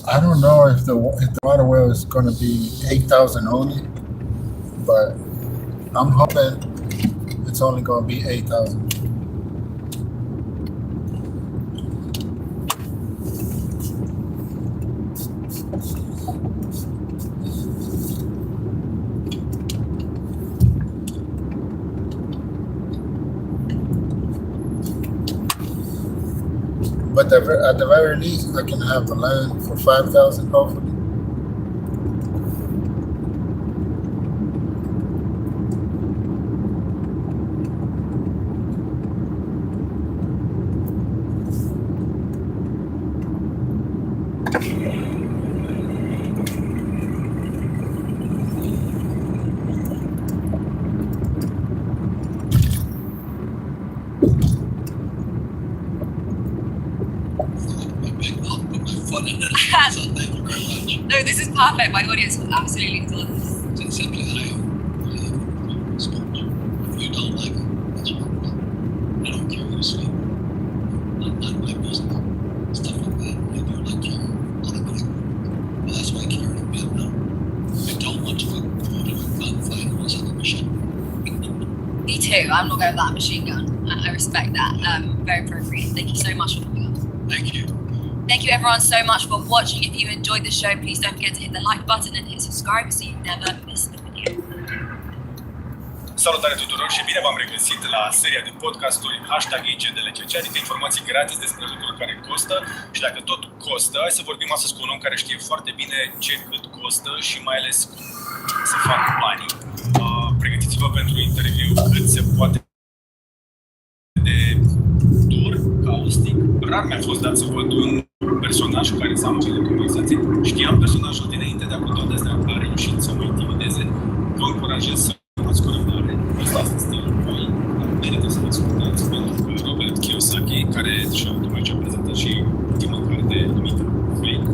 I don't know if the water well is going to be 8,000 only, but I'm hoping it's only going to be 8,000. But at the very least, I can have the land for 5,000, hopefully. No, this is perfect. My audience will absolutely adore this. It's simply that I sponge. If you don't like it, that's your problem. I don't care who you sleep. Not my business. Stuff like that. If you like Karen, automatically. But that's why Karen in Vietnam. I don't want to go to a gunfight or a machine gun. Me too. I'm not going with that machine gun. I respect that. Very appropriate. Thank you so much for coming on. Thank you. Thank you everyone so much for watching. If you enjoyed the show, please don't forget to hit the like button and hit subscribe so you never miss a video. Salutare tuturor și bine v-am regăsit la seria de podcasturi #IGDLCC, adică informații gratis despre lucruri care costă și dacă tot costă, hai să vorbim astăzi cu un om care știe foarte bine ce cât costă și mai ales cum să fac banii. Pregătiți-vă pentru interviu cât se poate de dur, caustic. Rar mi-a fost dat să văd un personaj care să am cele conversații. Știam personajul dinainte, dar cu toate astea a reușit să mă intimideze. Vă încurajez să urmați cu răbdare. Ăsta este stilul voi, dar merită să vă ascultați, pentru că Robert Kiyosaki, care și-a tocmai ce a prezentat și ultima carte numită Fake,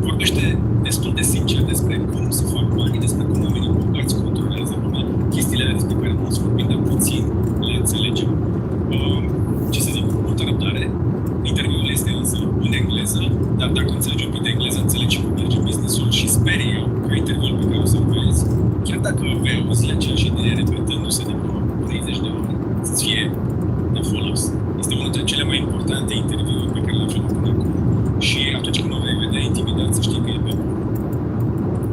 vorbește destul de sincer despre cum se fac banii, despre cum oamenii bogați controlează lumea, chestiile despre care nu se vorbim, dar puțin le înțelegem. Ce să zic, multă răbdare. Interviul este însă în engleză, dar dacă înțelegi un pic de engleză, înțelegi cum merge business-ul și sper eu că interviul pe care o să-l vezi, chiar dacă vei auzi aceeași idee repetându-se de vreo 30 de ori, să-ți fie de folos. Este unul dintre cele mai importante interviuri pe care le-am făcut până acum și atunci când mă vei vedea intimidat, să știi că e pe bun.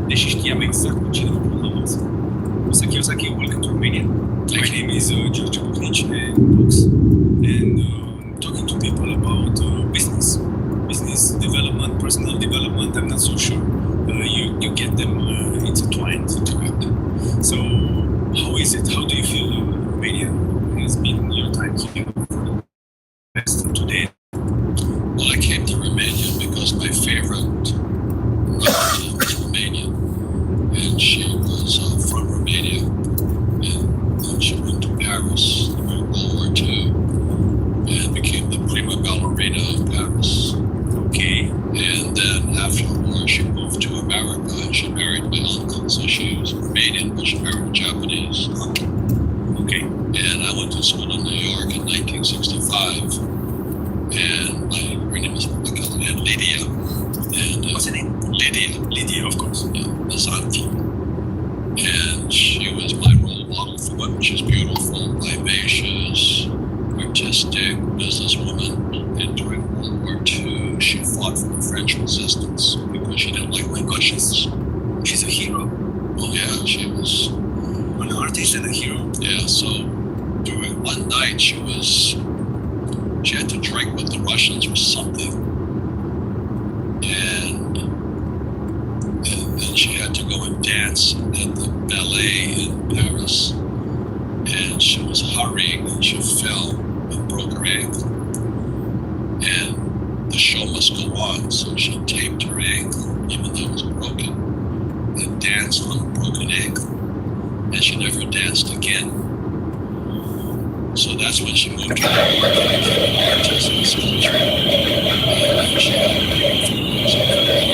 Deși știam exact cu cine mă pun la masă. Mr. Kiyosaki, welcome to Romania. My name is George Bucnici, Books, and talking to people about business development, personal development. I'm not so sure you get them intertwined together. So, how is it? How do you feel Romania has been your time here for the best today? Well, I came to Romania because my favorite relative was Romanian, and she was from Romania, and she went to Paris during World War II and became the prima ballerina of Paris. Okay. And then after the war, she moved to America and she married my uncle. So she was Romanian, but she married Japanese. Okay. And I went to school in New York in 1965. And her name is Lydia. And, What's her name? Lydia. Lydia, of course. Yeah, Mazanti. And she was my role model for women. She's beautiful, vivacious, artistic businesswoman. And during World War II, she fought for the French resistance because she didn't like the Russians. She's a hero. Oh yeah, she was An artist and a hero. Yeah, so during one night she had to drink with the Russians or something. And then she had to go and dance at the ballet in Paris. And she was hurrying and she fell and broke her ankle. And the show must go on, so she taped her ankle, even though it was broken, and danced on a broken ankle. And she never danced again. So that's when she moved to New York and became an artist in this country. And she had a beautiful music career.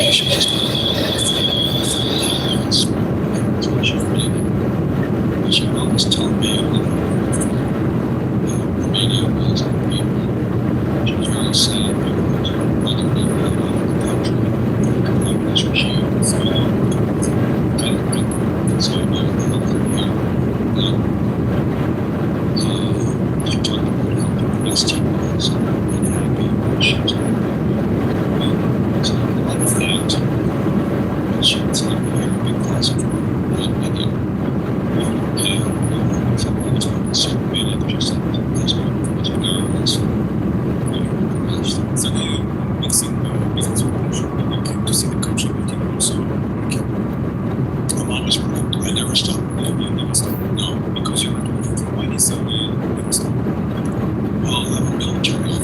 And she just she always told me,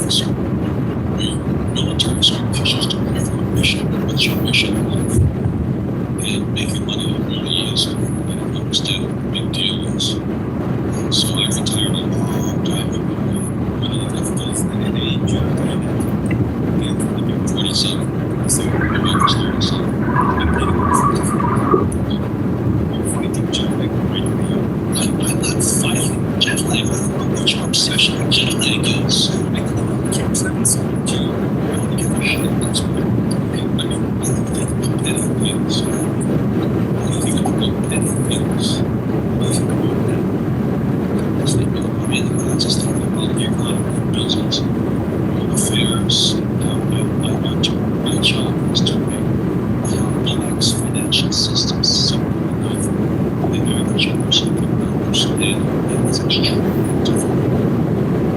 school, where military school teaches to have a mission. What's your mission in life? And making money really is. I don't understand what the big deal is. So I retired a long time ago. When I left this, at any age you retired at? 47. So I was 37. I'm fighting jet lag right now. I'm not fighting jet lag. I don't know what your obsession with jet lag is. I keep saying so much. I don't give a shit. That's what I mean, I don't think about petty things. I don't think about petty things. I don't think about that. It's not really about anything. I just think about the economy, business, affairs. My job is to make complex financial systems simple enough the average person can understand, and it's extremely difficult.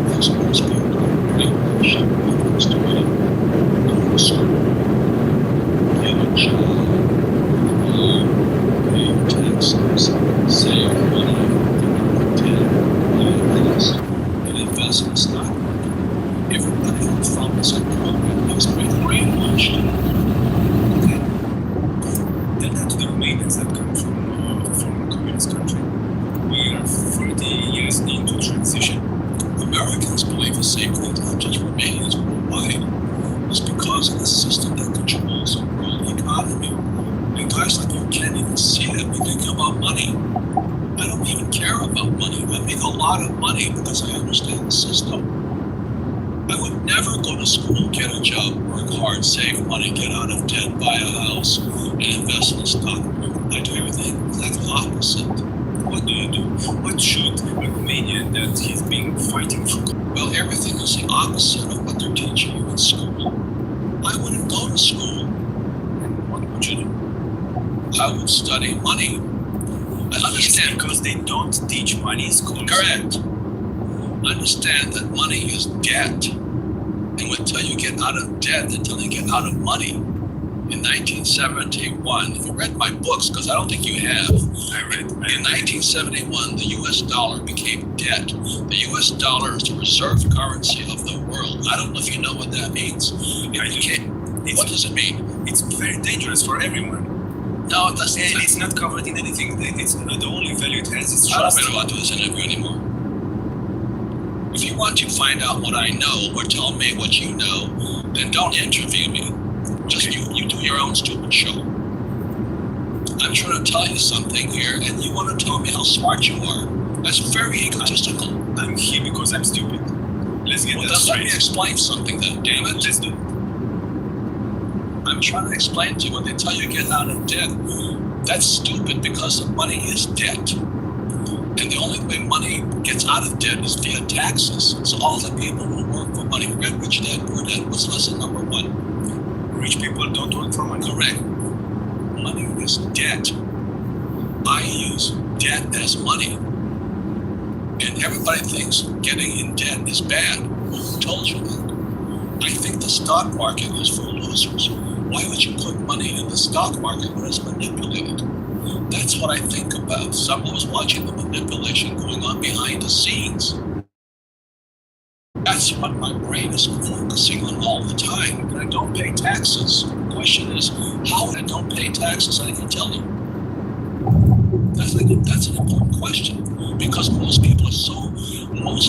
Because most people are brainwashed when it comes to money. Go to school, get a job, pay your taxes, save money, buy a house, and invest in the stock market. Everybody who follows that program has been brainwashed. Okay. Tell that to the Romanians that come from a communist country. We are 30 years into transition. Americans believe the same thing, not just Romanians worldwide. It's because of the system that controls the world economy. And guys like you can't even see that. We think about money. I don't even care about money. I make a lot of money because I understand the system. I would never go to school, get a job, work hard, save money, get out of debt, buy a house, and invest in the stock market. I do everything exactly opposite. What do you do? What should a Romanian that he's been fighting for? Well, everything is the opposite of what they're teaching you in school. I wouldn't go to school. What would you do? I would study money. I understand. Because they don't teach money in school. Correct. Understand that money is debt. And until you get out of debt, until you get out of money. In 1971, if you read my books, because I don't think you have, I read. In 1971, the US dollar became debt. The US dollar is the reserve currency of the world. I don't know if you know what that means. What does it mean? It's very dangerous for everyone. No, it doesn't. And it's not covered in anything. It's the only value it has is I don't trust. really want to do this interview anymore. If you want to find out what I know or tell me what you know, then don't interview me. Just you do your own stupid show. I'm trying to tell you something here, and you want to tell me how smart you are. That's very egotistical. I'm here because I'm stupid. Let's get that Let me straight. explain something then, damn it. Let's do it. I'm trying to explain to you when they tell you get out of debt. That's stupid because the money is debt. And the only way money gets out of debt is via taxes. So all the people who work for money, rich dad, poor dad, what's lesson number one? Rich people don't work for money. Correct. Money is debt. I use debt as money. And everybody thinks getting in debt is bad. Who told you that? I think the stock market is for losers. Why would you put money in the stock market when it's manipulated? That's what I think about. Someone was watching the manipulation going on behind the scenes. That's what my brain is focusing on all the time. And I don't pay taxes. The question is, how I don't pay taxes, I can tell you. That's an important question. Because most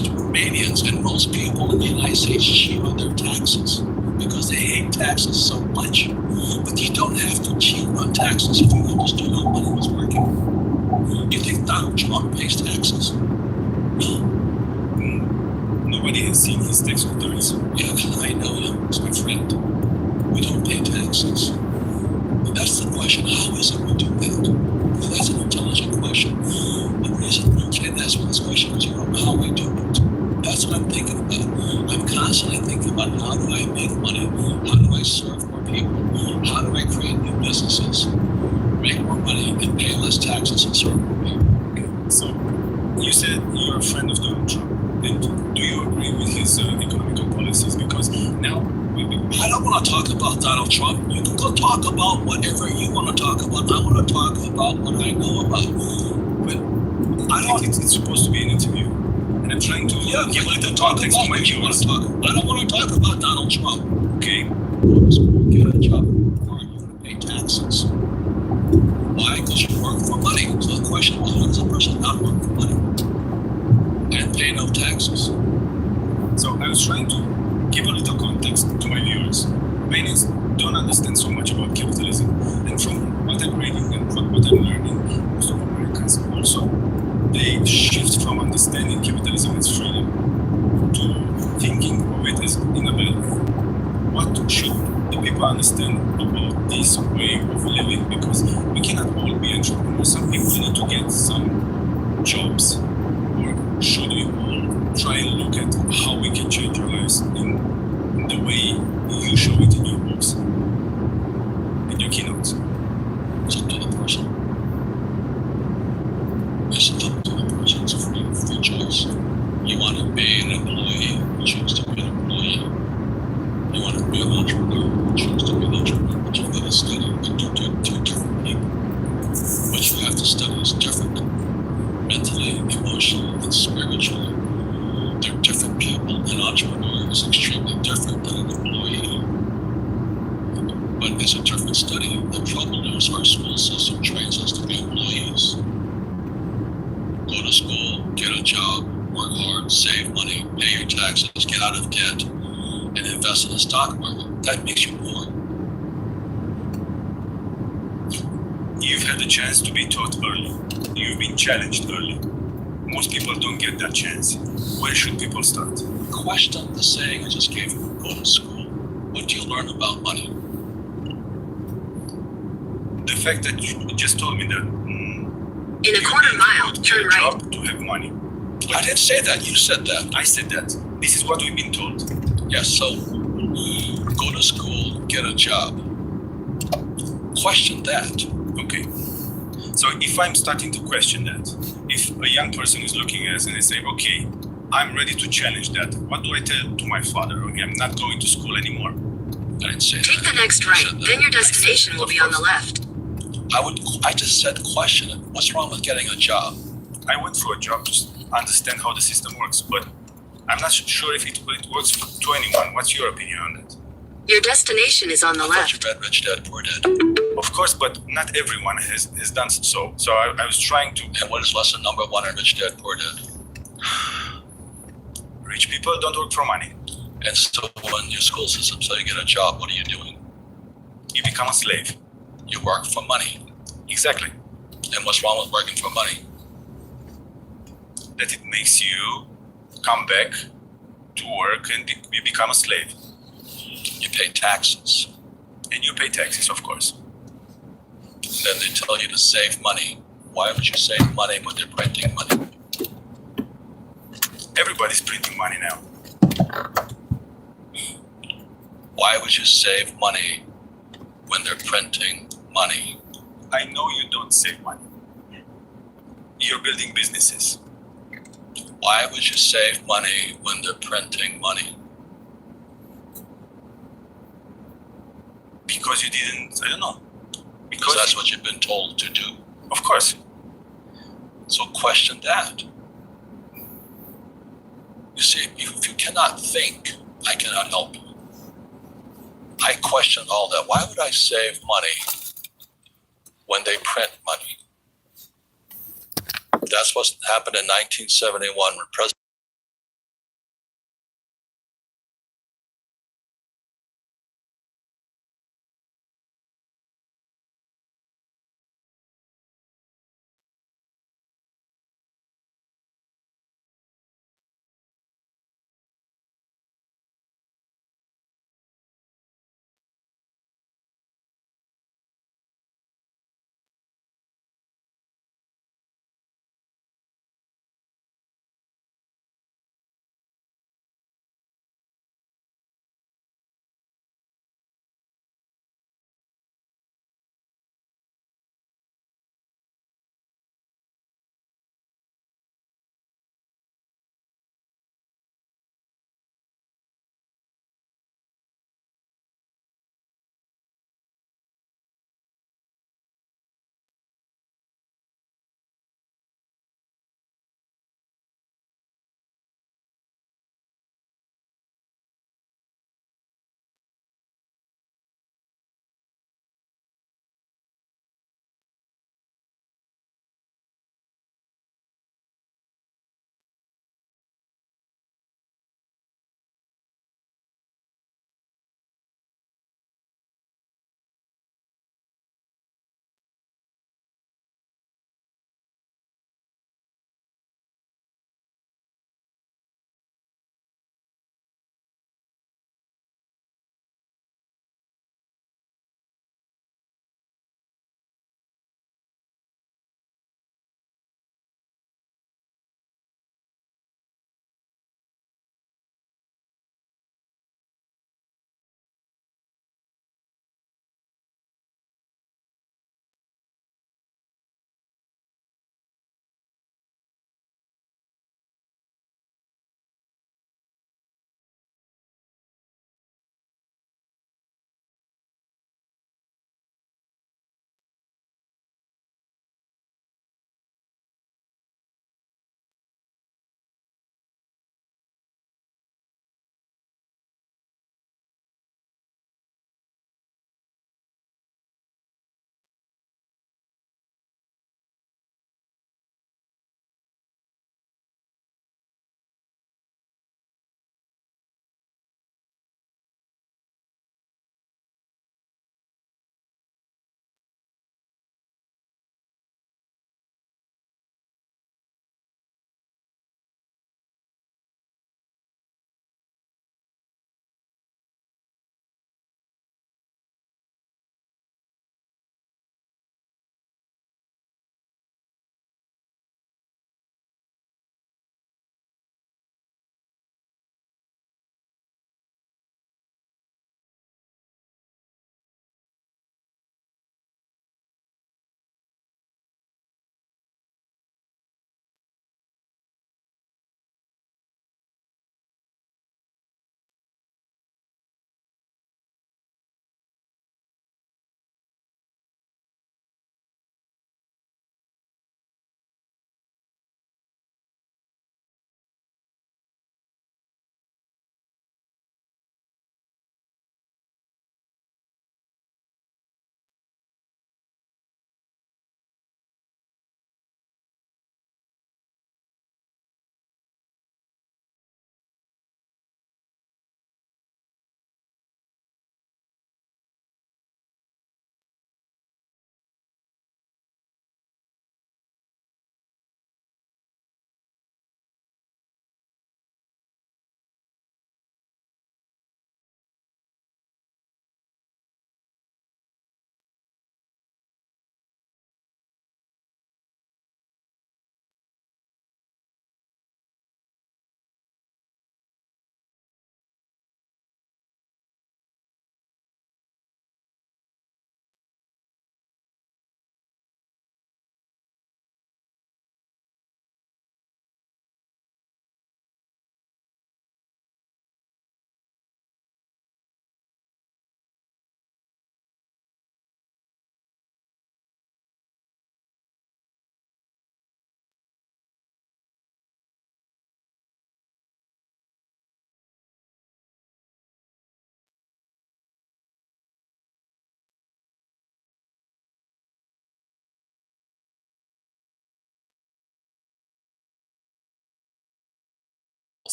Romanians and most people in the United States cheat on their taxes. Because they hate taxes so much. But you don't have to cheat on taxes if you understood how money was working. You think Donald Trump pays taxes? No. Nobody has seen his tax returns. Yeah, I know him. He's my friend. We don't pay taxes. But that's the question. How is it we do that? Well, that's an intelligent question. The reason you can't ask me this question is you don't know how we do it. That's what I'm thinking about. I'm constantly thinking about how do I make money? How do I serve more people? How do I create new businesses? Make more money and pay less taxes and serve more people. Okay. So, you said you're a friend of Donald Trump. And do you agree with his economical policies? Because now I don't want to talk about Donald Trump. You can go talk about whatever you want to talk about. I want to talk about what I know about. But I think it's supposed to be an interview. And I'm trying to give a little context to my viewers. I don't want to talk about Donald Trump. Okay. Go to school, get a job, work, pay taxes. Why? Because you work for money. So the question was, how does a person not work for money and pay no taxes? So I was trying to give a little context to my viewers. Many don't understand so much about capitalism, and from what I'm reading and from what I'm learning, most of Americans also, they shift from understanding capitalism as freedom to thinking of it as inability. What should the people understand about this way of living? Because we cannot all be entrepreneurs. Some people need to get some jobs. Or should we all try and look at how we can change our lives in the way you show it in your books, in your keynotes? It's up to the person. It's up to the person. It's a free choice. You want to be an employee, you choose to be an employee. You want to be an entrepreneur, you choose to be an entrepreneur. But you've got to study two different people. What you have to study is different. Mentally, emotionally, and spiritually. They're different people. An entrepreneur is extremely different than an employee. But it's a different study. The trouble is our school system trains us to be employees. Go to school, get a job, work hard, save money, pay your taxes, get out of debt, and invest in the stock market. That makes you poor. You've had the chance to be taught early. You've been challenged early. Most people don't get that chance. Where should people start? Question the saying I just gave you. Go to school. What do you learn about money? The fact that you just told me that In a quarter mile, turn right. job to have money. I didn't say that. You said that. I said that. This is what we've been told. Yes, so go to school, get a job. Question that. Okay. So if I'm starting to question that, if a young person is looking at us and they say, okay, I'm ready to challenge that, what do I tell to my father? Okay, I'm not going to school anymore. I didn't say Take that. the next right, then your destination will be on the left. I just said question it. What's wrong with getting a job? I went for a job to understand how the system works, but I'm not sure if it works to anyone. What's your opinion on that? Your destination is on the I thought left. you read Rich Dad Poor Dad. Of course, but not everyone has done so. So I was trying to... And what is lesson number 1 in Rich Dad Poor Dad? Rich people don't work for money. And so when your school system says you get a job, what are you doing? You become a slave. You work for money. Exactly. And what's wrong with working for money? That it makes you come back to work and you become a slave. You pay taxes. And you pay taxes, of course. Then they tell you to save money. Why would you save money when they're printing money? Everybody's printing money now. Why would you save money when they're printing money? I know you don't save money. You're building businesses. Why would you save money when they're printing money? Because you didn't, I don't know. Because that's what you've been told to do. Of course. So question that. You see, if you cannot think, I cannot help you. I question all that. Why would I save money when they print money? That's what happened in 1971 when President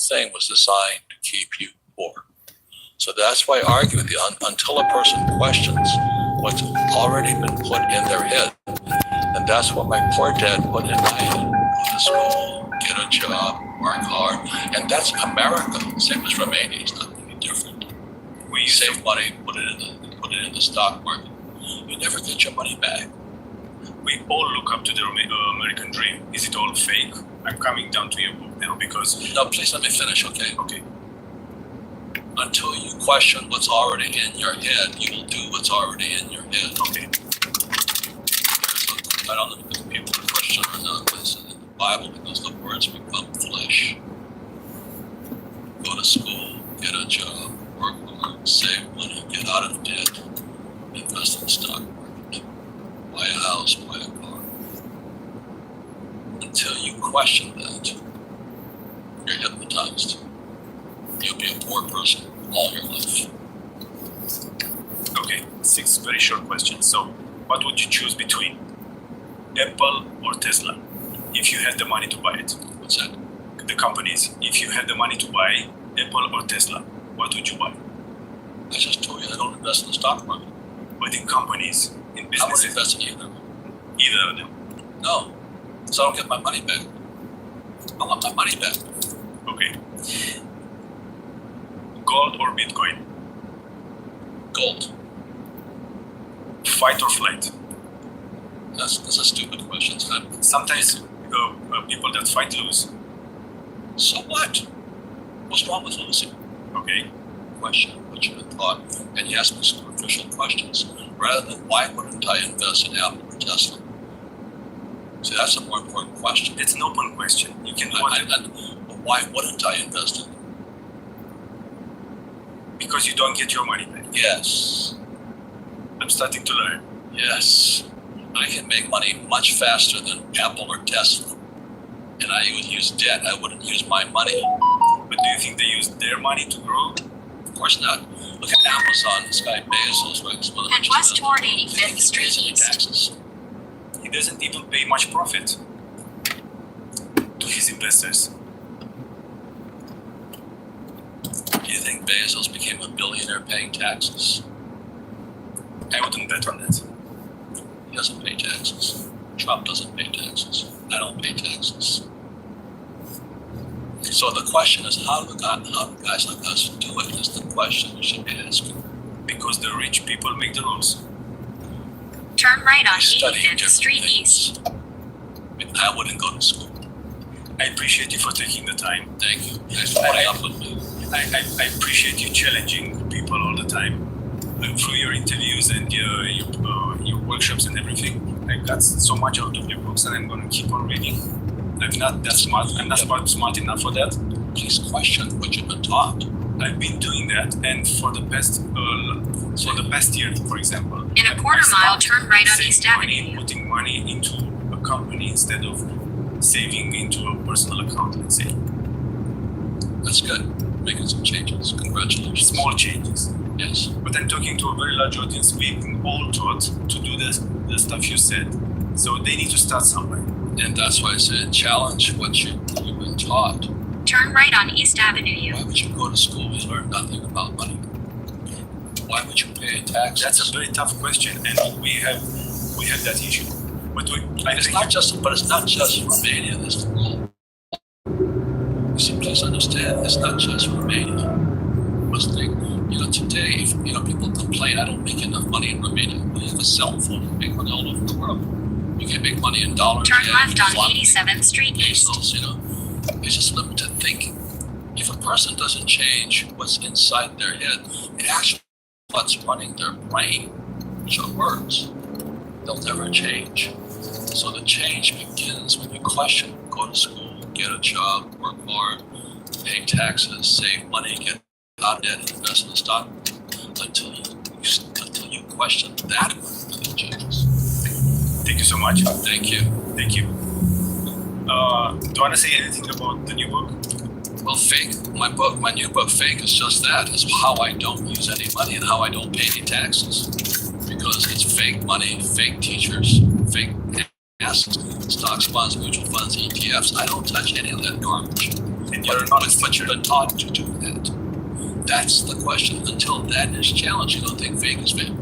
thing was designed to keep you poor. So that's why I argue with you, until a person questions what's already been put in their head. And that's what my poor dad put in my head. Go to school, get a job, work hard. And that's America, same as Romania. It's not any different. We save money, put it in the stock market. You never get your money back. We all look up to the American dream. Is it all fake? I'm coming down to your book now because... No, please let me finish, okay? Okay. Until you question what's already in your head, you will do what's already in your head. Okay. I don't know if people are Christian or not, but it's in the Bible because the words become flesh. Go to school, get a job, work hard, save money, get out of debt, invest in the stock market, buy a house, buy a car. Until you question that, you're hypnotized. You'll be a poor person all your life. Okay, 6 very short questions. So, what would you choose between Apple or Tesla if you had the money to buy it? What's that? The companies. If you had the money to buy Apple or Tesla, what would you buy? I just told you I don't invest in the stock market. But in companies, in I wouldn't businesses, invest in either. either of them. No, so I don't get my money back. I want my money back. Okay. Gold or Bitcoin? Gold. Fight or flight? That's a stupid question. It's not. Sometimes people that fight lose. So what? What's wrong with losing? Okay. Question what you've been taught, and you ask me superficial questions rather than why wouldn't I invest in Apple or Tesla? See, that's a more important question. It's an open question. You can But why wouldn't I invest in them? because you don't get your money back. Yes, I'm starting to learn. yes. I can make money much faster than Apple or Tesla. And I would use debt. I wouldn't use my money. But do you think they use their money to grow? Of course not. Look at Amazon, this guy Bezos, right? He's one of the Head richest west men. toward He 85th Street pays any East. taxes. He doesn't even pay much profit to his investors. Do you think Bezos became a billionaire paying taxes? I wouldn't bet on that. He doesn't pay taxes. Trump doesn't pay taxes. I don't pay taxes. So the question is, how do guys like us do it? Is the question you should be asking. Because the rich people make the rules. Turn right on We study 85th different Street things. East. I mean, I wouldn't go to school. I appreciate you for taking the time. Thank you. Thanks for putting up with me. I appreciate you challenging people all the time. Through your interviews and your workshops and everything, I got so much out of your books, and I'm going to keep on reading. I'm not that smart. I'm not smart enough for that. Please question what you've been taught. I've been doing that, and for the past year, for example, In a quarter mile, turn right on East Avenue. Putting money into a company instead of saving into a personal account, let's say. That's good. Making some changes. Congratulations. Small changes. Yes. But I'm talking to a very large audience. We've been all taught to do the stuff you said. So they need to start somewhere. And that's why I said challenge what you've been taught. Turn right on East Avenue. Why would you go to school and learn nothing about money? Why would you pay taxes? That's a very tough question, and we have that issue. But It's not just Romania. That's the world. So please understand, it's not just Romania. You must think, today, if, people complain, I don't make enough money in Romania. We have a cell phone, you make money all over the world. You can make money in dollars. Turn yen, left on zloty, 87th Street East. pesos, It's just limited thinking. If a person doesn't change what's inside their head, it actually what's running their brain, which are words, they'll never change. So the change begins when you question, go to school, get a job, work hard, pay taxes, save money, get out of debt, and invest in the stock until you question that, nothing changes. Thank you so much. Thank you. Thank you. Do you want to say anything about the new book? Well, my new book, Fake, is just that. It's how I don't use any money and how I don't pay any taxes. Because it's fake money, fake teachers, fake assets, stocks, bonds, mutual funds, ETFs. I don't touch any of that garbage. And you're not But you're not taught to do that. That's the question. Until that is challenged, you don't think fake is fake.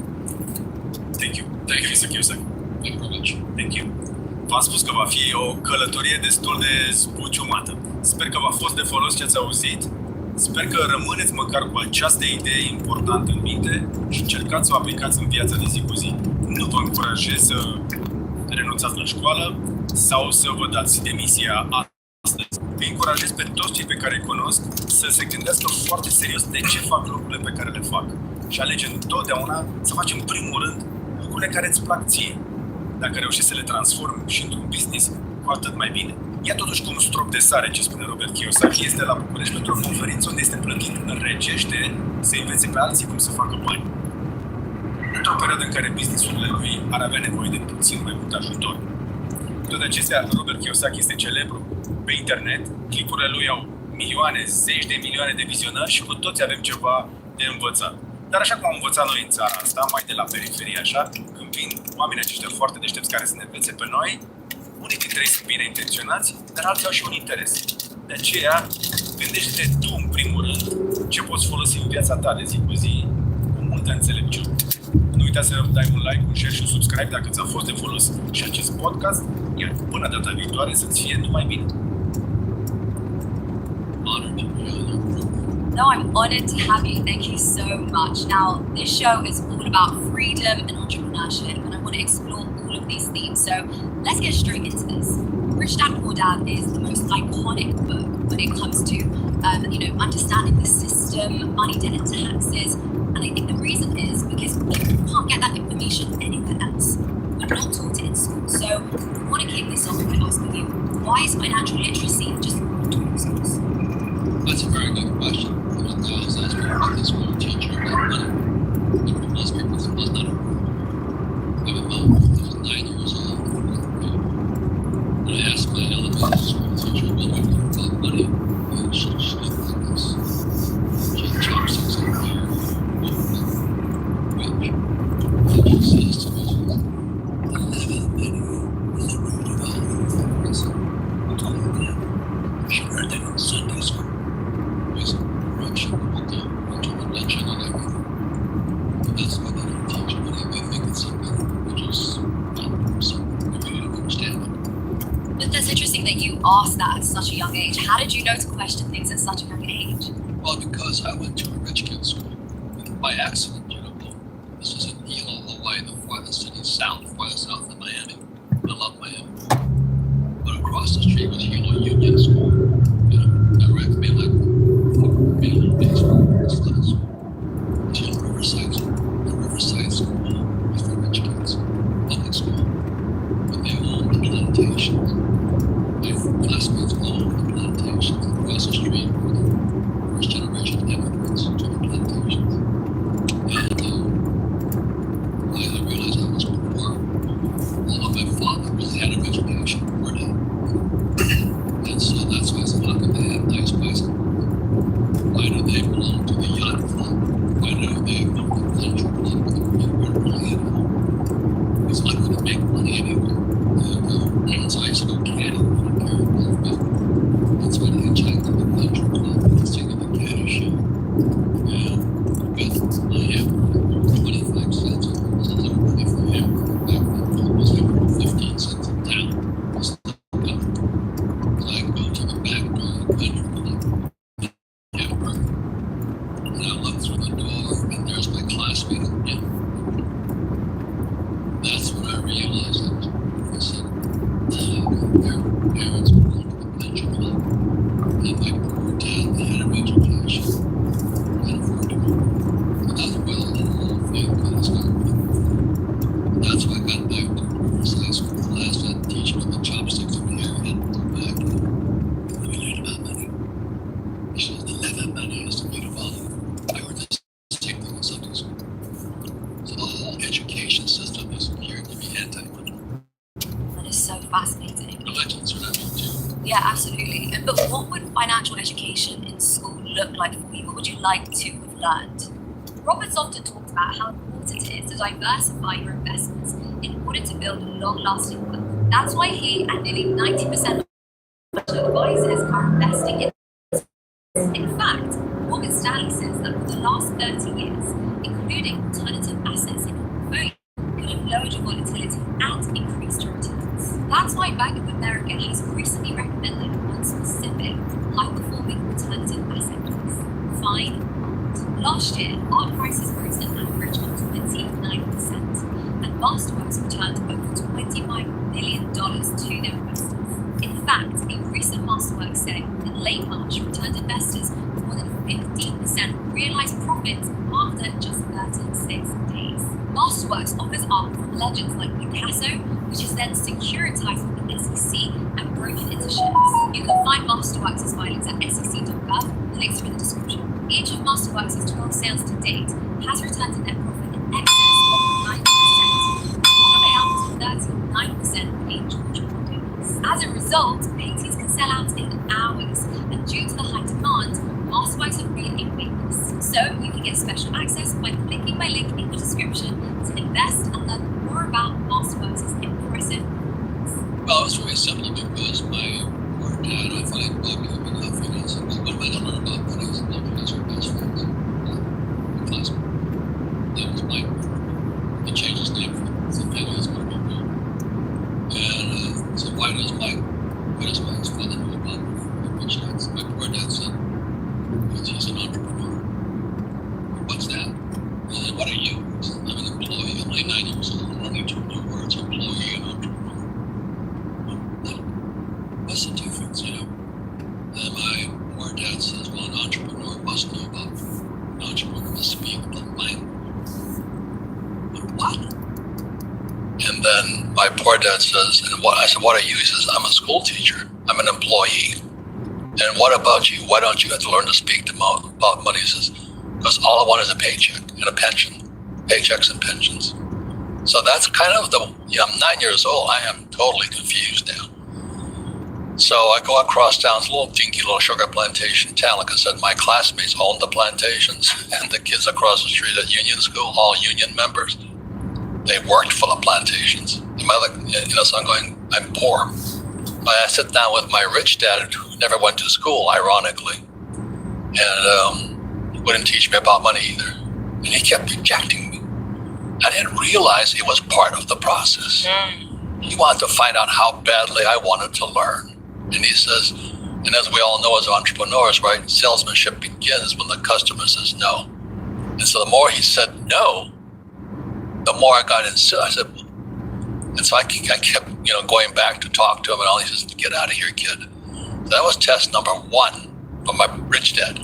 Thank you. Thank you, Mr. Cusack. Thank you very much. Thank you. V-am spus că va fi o călătorie destul de zbuciumată. Sper că v-a fost de folos ce ați auzit. Sper că rămâneți măcar cu această idee importantă în minte și încercați să o aplicați în viața de zi cu zi. Nu vă încurajez să renunțați la școală sau să vă dați demisia astăzi. Îi încurajez pe toți cei pe care îi cunosc să se gândească foarte serios de ce fac lucrurile pe care le fac. Și alege întotdeauna să faci în primul rând lucrurile care îți plac ție. Dacă reușești să le transformi și într-un business, cu atât mai bine. Ia totuși cu un strop de sare, ce spune Robert Kiyosaki, este la București pentru o conferință unde este plătit recește să învețe pe alții cum să facă bani. Într-o perioadă în care businessurile lui ar avea nevoie de puțin mai mult ajutor. Toate acestea, Robert Kiyosaki este celebru pe internet, clipurile lui au milioane, zeci de milioane de vizionări și cu toți avem ceva de învățat. Dar așa cum am învățat noi în țara asta, mai de la periferie așa, când vin oamenii aceștia foarte deștepți care să ne învețe pe noi, unii dintre ei sunt bine intenționați, dar alții au și un interes. De aceea, gândește-te tu în primul rând ce poți folosi în viața ta de zi cu zi cu multă înțelepciune. Nu uita să dai un like, un share și un subscribe dacă ți-a fost de folos și acest podcast, iar până data viitoare să-ți fie numai bine. No, I'm honored to have you. Thank you so much. Now, this show is all about freedom and entrepreneurship, and I want to explore all of these themes. So let's get straight into this. Rich Dad Poor Dad is the most iconic book when it comes to, understanding the system, money, debt, and taxes. And I think the reason is because people can't get that information anywhere else. We're not taught it in school. So I want to kick this off by asking you, why is financial literacy just not taught in schools? That's a very good question. I was asked me about this one teacher about money. And for most people, it was not a I have a mom who was 9 years old. And I asked my elementary school teacher what we learned about money. And she looked like this. She had chopsticks in her hair. Rich. And she says to me, 11 money is the root of all ignorance. I told her that. She learned that in Sunday school. Correction, introduction, and everything. But that's why they don't teach money. They think it's something which is something we really don't understand it. But that's interesting that you asked that at such a young age. How did you know to question things at such a young age? Well, because I went to a rich kid's school by accident, This was in Hilo, Hawaii, the farthest city farthest south of Miami. I love Miami. But across the street was Hilo Union School. Direct me like Riverside School was for rich kids, public school, but they owned the plantations. My classmates owned the plantations across the street were the first generation immigrants to the plantations. And I realized I was poor, although my father really had an education, poor dad. And so that's why I said, how could they have nice bicycles? Why do they belong to the yacht club? Why do they belong to the country club? Where really at home? Because I couldn't make money anywhere. And so I used to go caddy when I carried golf bag. That's why they hitchhiked to the country club and singing the caddy show. And with my hamburger, 25 cents, it was a little money for a hamburger. Back then, it was like 15 cents a town. So I go to the back door of the country club. And I look through the door, and there's my classmate again. That's when I realized it. I said, their parents were going to the pension club, and my poor dad had an education. And afford to go. So that's where the whole thing kind of started. And that's why I got back to Riverside School. I asked that teacher with the chopsticks in her hair and back. What do we learn about money? She says, 11 money is the root of all evil. I heard this same thing in Sunday school. So the whole education system is geared to be anti-money. That is so fascinating. Religions are not too. Yeah, absolutely. But what would financial education in school look like for you? What would you like to have learned? Roberts often talks about how important it is to diversify your investments in order to build long-lasting wealth. That's why he and nearly 90% of financial advisors are investing in analysis that for the last 30 years, including alternative assets in your portfolio, could have lowered your volatility and increased your returns. That's why Bank of America has recently recommended one specific high-performing alternative asset class, fine art. Last year, art prices rose an average of 29%, and Masterworks returned over $25 million to their investors. In fact, a recent Masterworks sale in late March returned investors more than 15% realized profits after just 36 days. Masterworks offers art from legends like Picasso, which is then securitized with the SEC and broken into shares. You can find Masterworks' filings at sec.gov, the links are in the description. Each of Masterworks' 12 sales to date has returned a net profit in excess of 9%, all the way up to 39% paying Georgia donors. As a result, paintings can sell out in hours, and due to the high demand, Masterworks have created a waitlist. So you can get special access by clicking my link in the description to invest and learn more about Masterworks' impressive performance. Well, it's very simple because my poor dad, I find lucky enough in his, what am I going to learn about money? He's lucky because we're best friends. Class. That was my, he changed his name from St. is what we know. And so why does my father know about rich dads? My poor dad said, because he's an entrepreneur. What's that? And then what are you? I'm an employee. I'm only 9 years old. I'm learning 2 new words, employee and entrepreneur. What's the difference, you know? And my poor dad says, well, an entrepreneur must know about, an entrepreneur must speak the language. But what? And then my poor dad says, and what? I said, what are you? He says, I'm a school teacher. I'm an employee. And what about you? Why don't you have to learn to speak about money? He says, because all I want is a paycheck and a pension. Paychecks and pensions. So that's kind of the, I'm 9 years old. I am totally confused now. So I go across town, it's a little dinky little sugar plantation town. Like I said, my classmates owned the plantations, and the kids across the street at Union School, all union members. They worked for the plantations. So I'm going, I'm poor. I sit down with my rich dad who never went to school, ironically, and he wouldn't teach me about money either. And he kept rejecting me. I didn't realize he was part of the process. He wanted to find out how badly I wanted to learn. And he says, and as we all know as entrepreneurs, right, salesmanship begins when the customer says no. And so the more he said no, the more I got inside. I said, and so I kept, going back to talk to him, and all he says, get out of here, kid. So that was test number 1 for my rich dad.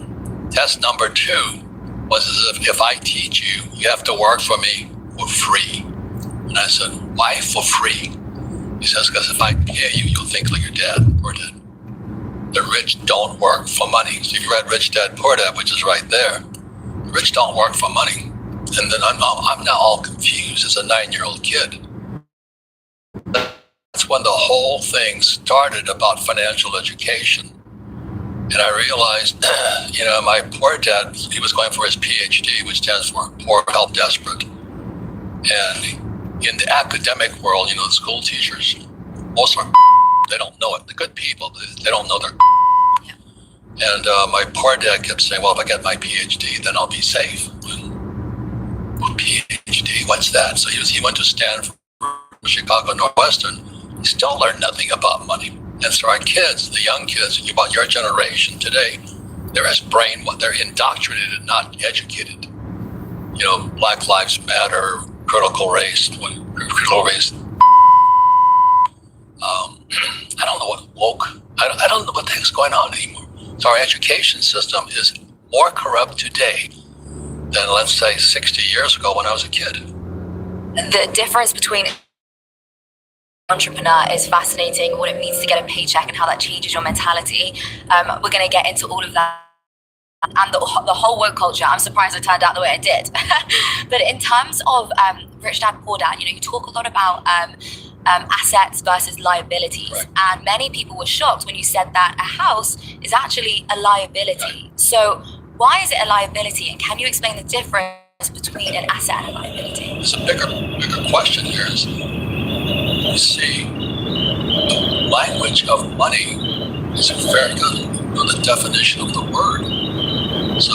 Test number 2 was as if I teach you, you have to work for me for free. And I said, why for free? He says, because if I pay you, you'll think like your dad, poor dad. The rich don't work for money. So if you read Rich Dad, Poor Dad, which is right there, the rich don't work for money. And then I'm now all confused as a 9-year-old kid. That's when the whole thing started about financial education. And I realized, my poor dad, he was going for his PhD, which stands for Poor Help Desperate. And in the academic world, the school teachers, most are, they don't know it. The good people, they don't know they're. Yeah. And my poor dad kept saying, well, if I get my PhD, then I'll be safe. Well, PhD, what's that? So he went to Stanford, Chicago, Northwestern. He still learned nothing about money. And so our kids, the young kids, about your generation today, they're as they're indoctrinated, not educated. Black Lives Matter, critical race. I don't know what woke. I don't know what the heck's going on anymore. So our education system is more corrupt today than, let's say, 60 years ago when I was a kid. The difference between entrepreneur is fascinating, what it means to get a paycheck and how that changes your mentality. We're going to get into all of that. And the whole woke culture, I'm surprised it turned out the way it did. But in terms of Rich Dad, Poor Dad, you talk a lot about assets versus liabilities. Right. And many people were shocked when you said that a house is actually a liability. Right. So why is it a liability? And can you explain the difference between an asset and a liability? There's a bigger question here is, you see, the language of money is very good. The definition of the word. So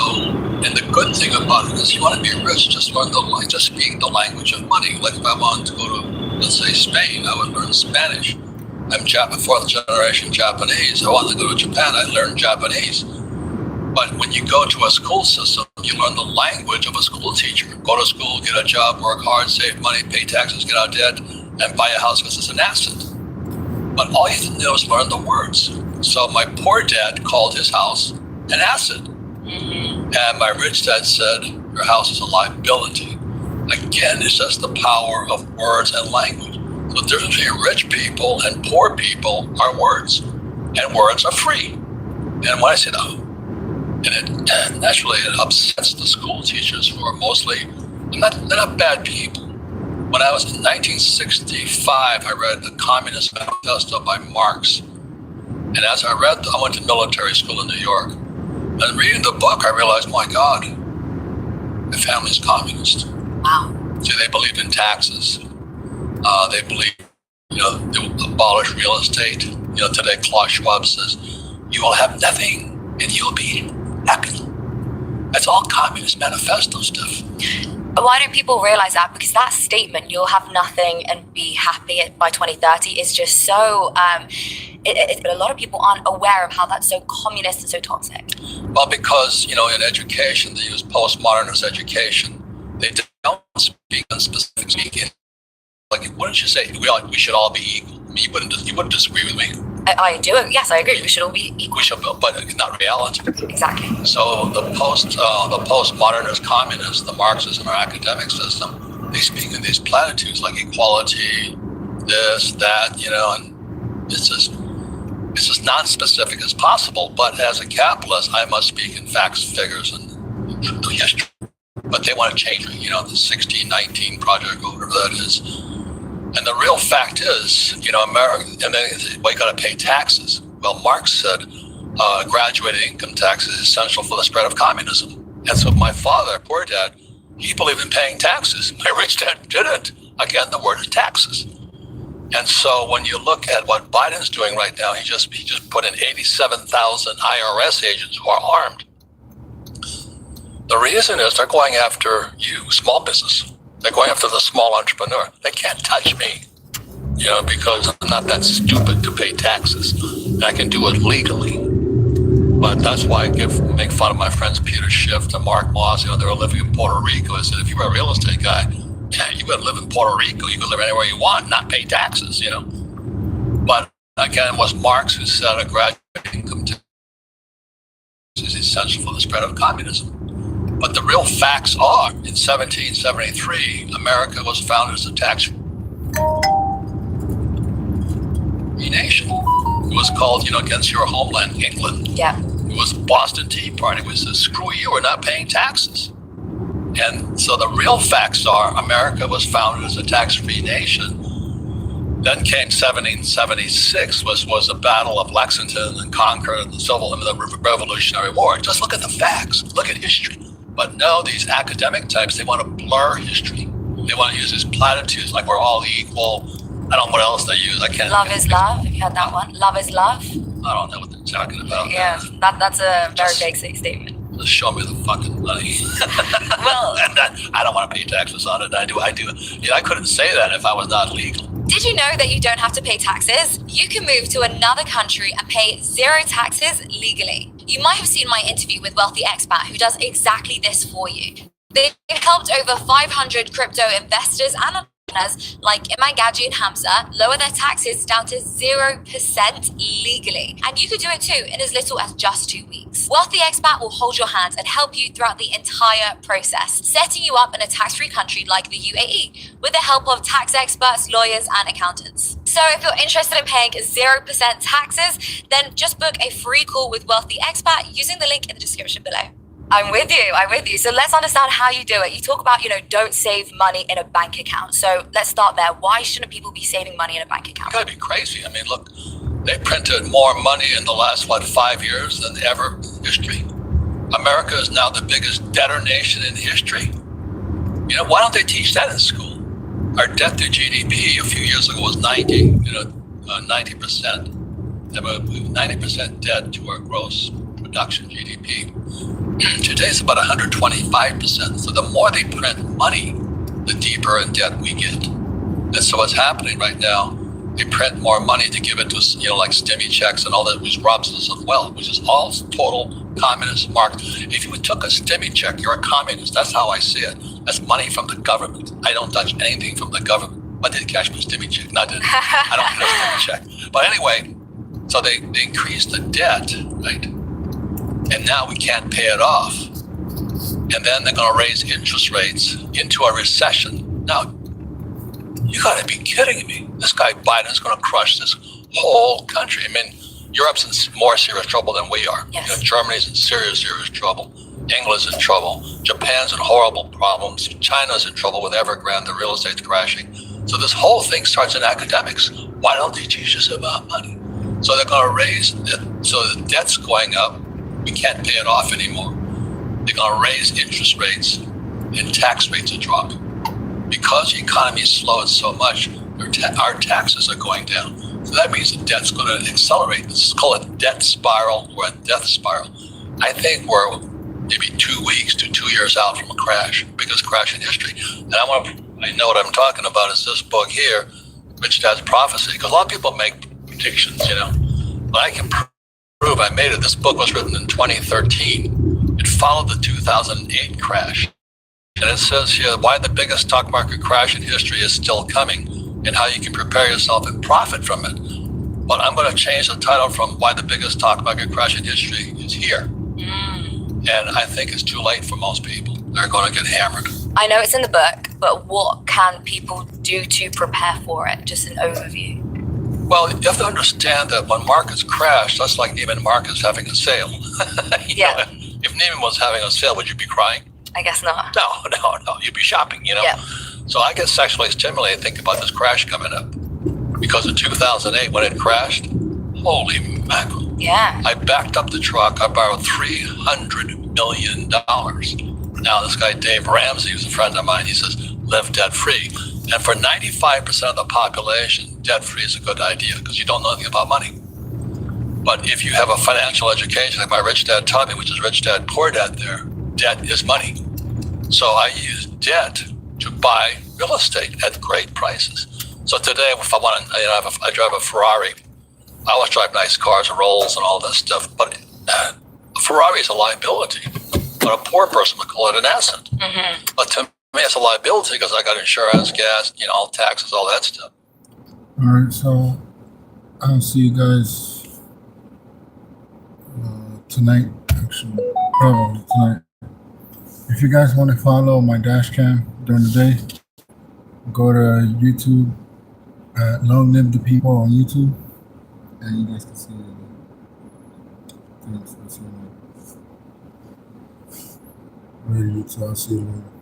And the good thing about it is, you want to be rich, just just speak the language of money. Like if I wanted to go to, let's say, Spain, I would learn Spanish. I'm fourth generation Japanese. I wanted to go to Japan, I learned Japanese. But when you go to a school system, you learn the language of a school teacher. Go to school, get a job, work hard, save money, pay taxes, get out of debt, and buy a house because it's an asset. But all you have to do is learn the words. So my poor dad called his house an asset. And my rich dad said, your house is a liability. Again, it's just the power of words and language. So the difference between rich people and poor people are words. And words are free. And when I said, and naturally it upsets the school teachers who are mostly, they're not bad people. When I was in 1965, I read the Communist Manifesto by Marx. And as I went to military school in New York. And reading the book, I realized, my God, my family's communist. Wow. See, they believe in taxes. They believe, they will abolish real estate. Today Klaus Schwab says, you will have nothing and you'll be happy. That's all Communist Manifesto stuff. Why don't people realize that? Because that statement, you'll have nothing and be happy by 2030, is just so, a lot of people aren't aware of how that's so communist and so toxic. Well, because, in education, they use postmodernist education. They don't speak in specific speaking. Like, wouldn't you say we should all be equal? You wouldn't disagree with me. I do. Yes, I agree. We should all be equal. We should, but it's not reality. Exactly. So the postmodernist communists, the Marxists in our academic system, they speak in these platitudes like equality, this, that, and it's as non-specific as possible. But as a capitalist, I must speak in facts, figures, and history. But they want to change it, the 1619 project or whatever that is. And the real fact is, America, and then we got to pay taxes. Well, Marx said graduated income tax is essential for the spread of communism. And so my father, poor dad, he believed in paying taxes. My rich dad didn't. Again, the word is taxes. And so when you look at what Biden's doing right now, he just put in 87,000 IRS agents who are armed. The reason is they're going after you, small business. They're going after the small entrepreneur. They can't touch me, because I'm not that stupid to pay taxes. And I can do it legally. But that's why I make fun of my friends Peter Schiff and Mark Moss. They were living in Puerto Rico. I said, if you were a real estate guy, you could live in Puerto Rico. You could live anywhere you want, not pay taxes, But again, it was Marx who said a graduate income tax is essential for the spread of communism. But the real facts are, in 1773, America was founded as a tax-free nation. It was called, against your homeland, England. Yeah. It was Boston Tea Party. We said, screw you, we're not paying taxes. And so the real facts are, America was founded as a tax-free nation. Then came 1776, was the Battle of Lexington and Concord and the Revolutionary War. Just look at the facts, look at history. But no, these academic types, they want to blur history. They want to use these platitudes like we're all equal. I don't know what else they use. I can't. Love is love. Have you heard that one? Love is love. I don't know what they're talking about. Yeah, that's a very basic statement. Just show me the fucking money. Well, and I don't want to pay taxes on it. I do. I couldn't say that if I was not legal. Did you know that you don't have to pay taxes? You can move to another country and pay zero taxes legally. You might have seen my interview with Wealthy Expat, who does exactly this for you. They've helped over 500 crypto investors and entrepreneurs like Iman Gadji and Hamza lower their taxes down to 0% legally. And you could do it too in as little as just 2 weeks. Wealthy Expat will hold your hand and help you throughout the entire process, setting you up in a tax-free country like the UAE with the help of tax experts, lawyers, and accountants. So if you're interested in paying 0% taxes, then just book a free call with Wealthy Expat using the link in the description below. I'm with you. So let's understand how you do it. You talk about, don't save money in a bank account. So let's start there. Why shouldn't people be saving money in a bank account? You gotta be crazy. I mean, look, they printed more money in the last, 5 years than ever in history. America is now the biggest debtor nation in history. Why don't they teach that in school? Our debt to GDP a few years ago was 90%. 90% debt to our gross production, GDP. Today it's about 125%. So the more they print money, the deeper in debt we get. And so what's happening right now, they print more money to give it to, like stimmy checks and all that, which robs us of wealth, which is all total communist market. If you took a stimmy check, you're a communist. That's how I see it. That's money from the government. I don't touch anything from the government. I did cash my stimmy check. No, I didn't. I don't get a stimmy check. But anyway, so they increased the debt, right? And now we can't pay it off. And then they're going to raise interest rates into a recession. Now, you got to be kidding me. This guy Biden's going to crush this whole country. I mean, Europe's in more serious trouble than we are. Yes. Germany's in serious trouble. England's in trouble. Japan's in horrible problems. China's in trouble with Evergrande. The real estate's crashing. So this whole thing starts in academics. Why don't they teach us about money? So they're going to raise it. So the debt's going up. We can't pay it off anymore. They're going to raise interest rates and tax rates are dropping. Because the economy is slowing so much, our taxes are going down. So that means the debt's going to accelerate. This is called a debt spiral or a death spiral. I think we're maybe 2 weeks to 2 years out from a crash, biggest crash in history. And I know what I'm talking about is this book here, Rich Dad's Prophecy, because a lot of people make predictions, But I can prove I made it. This book was written in 2013. It followed the 2008 crash. And it says here why the biggest stock market crash in history is still coming and how you can prepare yourself and profit from it. But I'm going to change the title from why the biggest stock market crash in history is here. And I think it's too late for most people. They're going to get hammered. I know it's in the book, but what can people do to prepare for it? Just an overview. Well, you have to understand that when markets crash, that's like Neiman Marcus having a sale. Yeah. If Neiman was having a sale, would you be crying? I guess not. No. You'd be shopping, Yeah. So I get sexually stimulated thinking about this crash coming up. Because in 2008, when it crashed, holy mackerel. Yeah. I backed up the truck. I borrowed $300 million. Now, this guy, Dave Ramsey, who's a friend of mine, he says, live debt-free. And for 95% of the population, debt-free is a good idea because you don't know anything about money. But if you have a financial education, like my rich dad taught me, which is rich dad, poor dad there, debt is money. So I use debt to buy real estate at great prices. So today, if I want to, I drive a Ferrari. I always drive nice cars, Rolls, and all that stuff. But a Ferrari is a liability. But a poor person would call it an asset. Mm-hmm. But to me, it's a liability because I got insurance, gas, all taxes, all that stuff. All right, so I'll see you guys tonight. Actually, probably tonight. If you guys want to follow my dash cam during the day, go to YouTube at Long Live the People on YouTube, and you guys can see it. Thanks for seeing it. Radio, so I'll see you later.